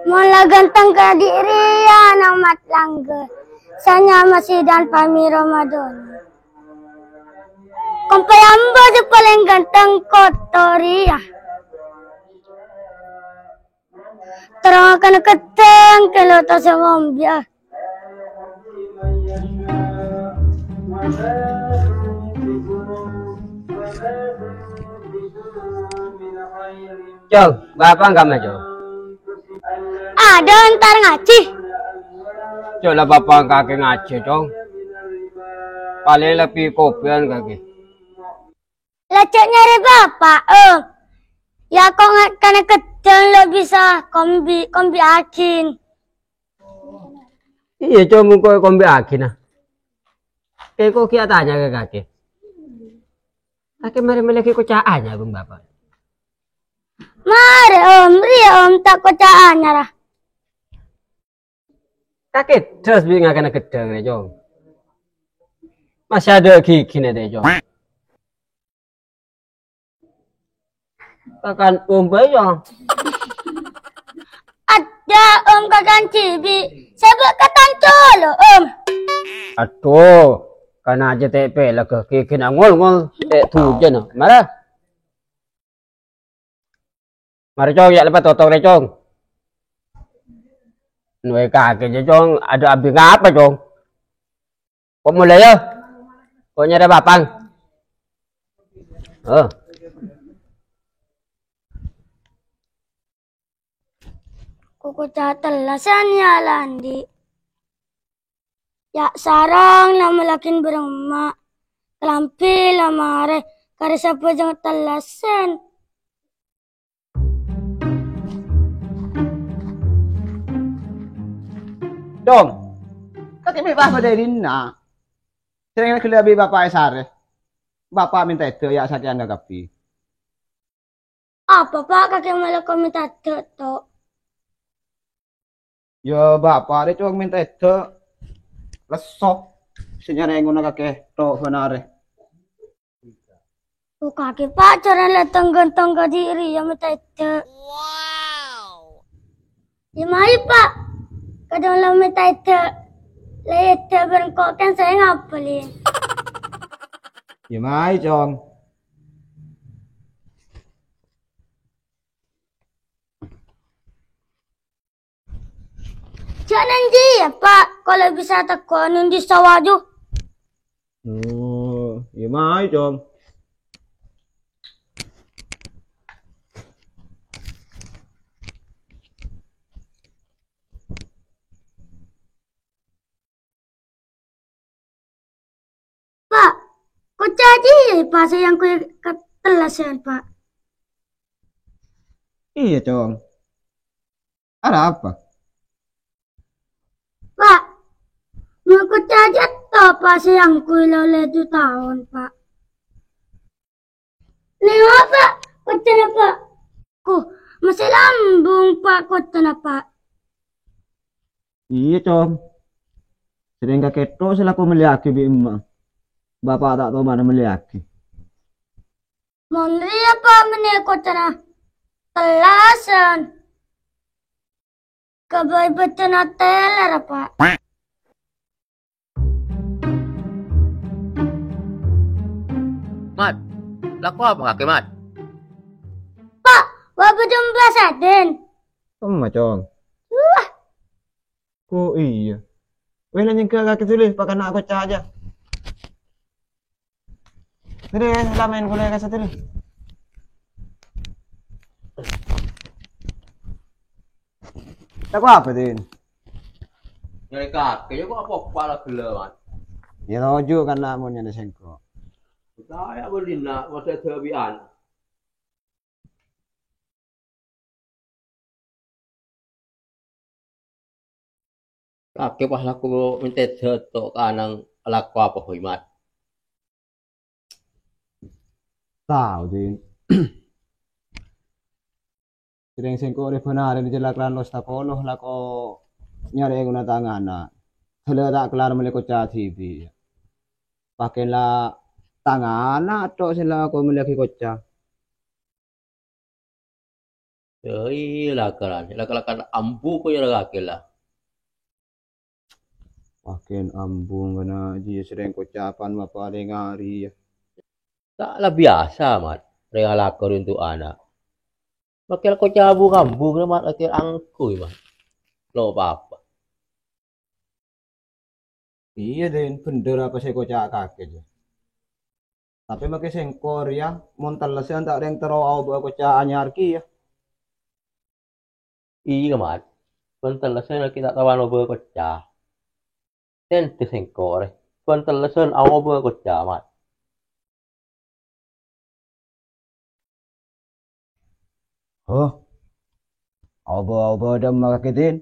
Mula ganteng ke diri ya namat langgar. Sanya masih dan pami Ramadan. Kompayamba si paling ganteng kotoria. Terang akan keteng kalau tak semombia. Jong, bapak enggak maju. Ada ntar ngaji. Coba bapak kaki ngaji dong. Paling lebih kopian kaki. Lecet nyari bapak, ya kok kena keteng lo bisa kombi akin. Iya, cuma kau kombi akin nah. Kau kia tanya ke kaki. Kaki mari kau caanya bang bapak. Mari ria tak kocaannya lah. Kaki terus bingung kena kedeng ya Jong. Masih ada gigi nih deh Jong. Kakan Jong. Ada kakan cibi. Sebab katan colo Aduh, karena aja TP lah ke gigi ngol tujuan marah. Mari Jong ya lepas totong deh Jong. Nuai kaki aja Jong, ada abis ngapa Jong? Kok mulai ya? Kok nyari bapang? Kuku catelasan ya landi. Ya sarang nama lakin berema. Kelampi lamare. Kare siapa jangan telasan. Dong, kaki may bapak dari na. Sering kelihatan bapak sare. Bapak minta itu ya sakit anda kapi. Apa pak kakek malah kau minta to? Ya bapak dia cuma minta itu. Lesok. Senyara yang guna kakek to benare. Kakek pak cara letang ganteng ke diri yang minta itu. Wow. Ya mari pak. Kadang lo minta itu. Lihat berengkok kan saya ngapalin. Ya mai Jong. Jangan ya pak. Kalau bisa tekuanin di sawaju. Ya mai Jong. Pak, kok jadi pak sayang kue ketelasan pak? Iya Jong. Ada apa? Pak, mau kok jadi atau pak sayang kue lole 2 tahun pak? Nih apa? Kok kenapa? Kok masih lambung pak? Kok kenapa? Iya Jong. Sering kakek to selaku meliaki bi emak. Bapak tak tahu mana meliaki. Mondri apa menekot tanah telasan? Kabay betul na teler pak? Mat, laku apa kakek Mat? Pak, wabah jumlah saden. Sama Jong. Oh iya. Weh nanya ke kaki tulis pakai nak aku aja. Tadi lamain kuliah kasih tulis. Tak apa Din? Nyari kakek, kok apa kepala gila Mat? Ya rojo kan nak mau nyari sengkok. Saya berlina, masa terbian. Kakek pas aku minta jatuh kanang laku apa Mat? Tahu Din. Sering sengkok di benar di jelakran los takoloh lako nyari guna tangan nak. Kalau tak kelar melekot TV. Pakailah tangan atau sila aku melihat kocak. Lakaran. Lakaran ambu ko yung lagakila. Pakin ambung kana ji sering kocapan mapaling hari ya. Tak lah biasa mat. Rea lakar untuk anak. Makil ko cabu kambu na mat akil angkuy mat. Lo apa-apa. Iya din, bener apa saya kocak kaget ya. Tapi makai sengkor ya, montal lasian tak ada yang terau bawa kocak anyar ki ya. Iya mat. Pental lesen kita tawan obo kocah. Ten sengkor. Pental lesen awo obo kocah mat. Oh, obo dem makakitin.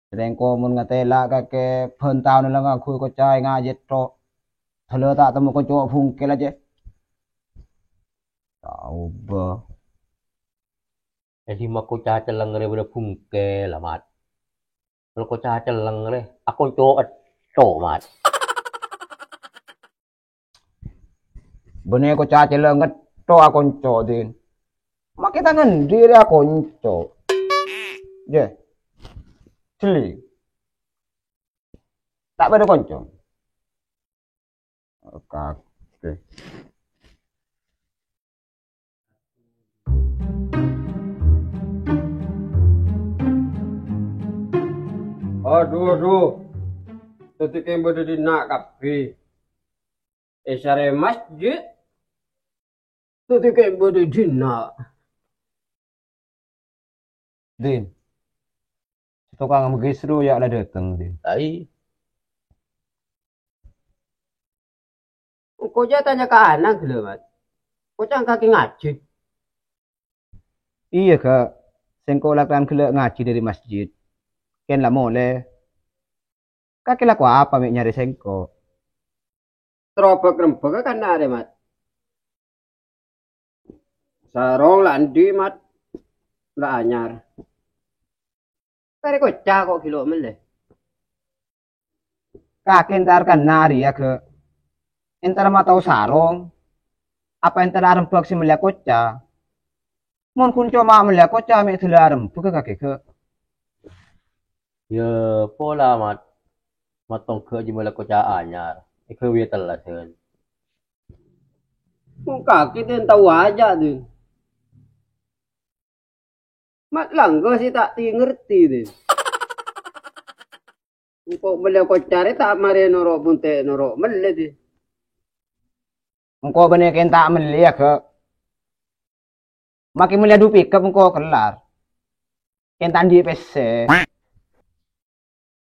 Sering komun ngatela kake pentau na lang aku kocak ngajet to. Thalo tak temu kocok fungkel aja. Tahu ba. Jadi mak kocah celeng re pada pungke lah mat. Kalau kocah celeng re, aku coat to mat. Bener kocak celenget to akon din. Makai tangan diri akon Je. Celi. Tak pada konco. Kake. Aduh. Ketika yang berdiri nak kafe. Syare masjid. Ketika yang berdiri nak. Din. Tukang magisro ya lah datang din. Ai, Kau jangan tanya ke anak dulu, mat. Kau jangan kaki ngaji. Iya kak. Sengko lakukan kelak ngaji dari masjid. Ken lah mole. Kaki laku apa mek nyari sengko? Terobak rembak kan ada, mat. Sarong landi, mat. Lah anyar. Kare kocak kok kilo mele. Kaki entar kan nari ya ke. Entar matau sarong. Apa entar rembak si melihat kocak. Mon kun cuma melihat kocak mek thela rembak kaki ke. ya pola mat. Matong ke jumlah kocah anyar. Ikut dia telah sen. Kaki dia tahu aja tuh. Mat langga sih tak ngerti deh. Kok beliau kocare tak mare norok bunte norok mele deh. Engkau bener ken tak melihat ke. Makin melihat du pick up engkau kelar. Ken tandi pese.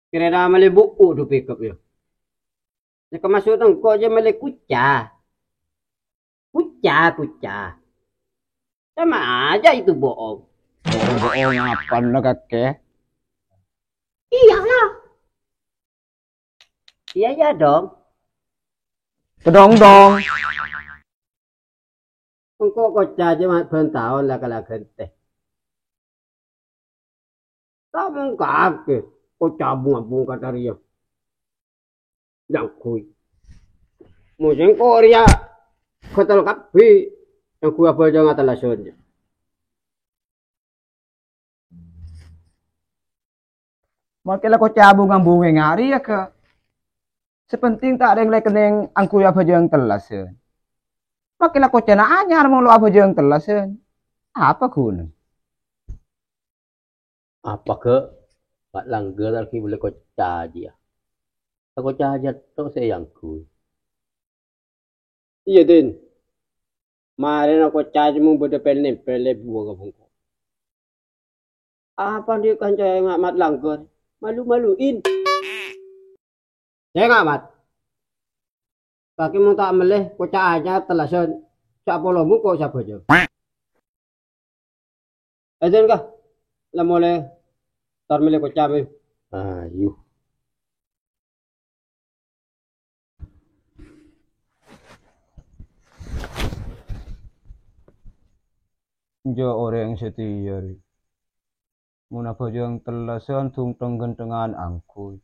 Kira dah male buku tu pick up ya. Nak masuk engkau je male kucah. Kucah. Sama aja itu bohong. Bohong apa nak kake? Iyalah. Iya dong. Kedong dong. Engkau kocah je mat tahun lah kalau gente. Kamu kake. Kocah bunga kata dia. Yang kui. Mungkin kau ria. Kotal kapi. Yang kui apa jangan telasonnya. Makin lah kau cabung ngambung ngari ya ke. Sepenting tak ada yang lain keneng angku apa yang telas ya. Makin lah kau cina anyar mau lo apa yang telas ya. Apa kun? Apa ke? Mat langgar lagi boleh kocah dia. Kocah aja tu saya yang ku. Iya din. Mari nak kocah je mu berdepel buah ke bungkuk. Apa dia kan caya mat langgar? Malu-maluin. Ya nggak mat? Kaki mau tak meleh kocah aja telasan. Siapa lo mu kok siapa je? Eden kah? Lah boleh tar meleh kocah be. Ayu. Jo orang setia. Muna yang telasan tung tenggentengan angku.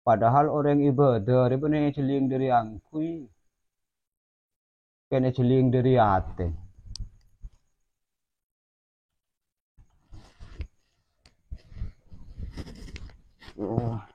Padahal orang ibadah dia benar celing dari angku. Kena celing dari hati. Oh.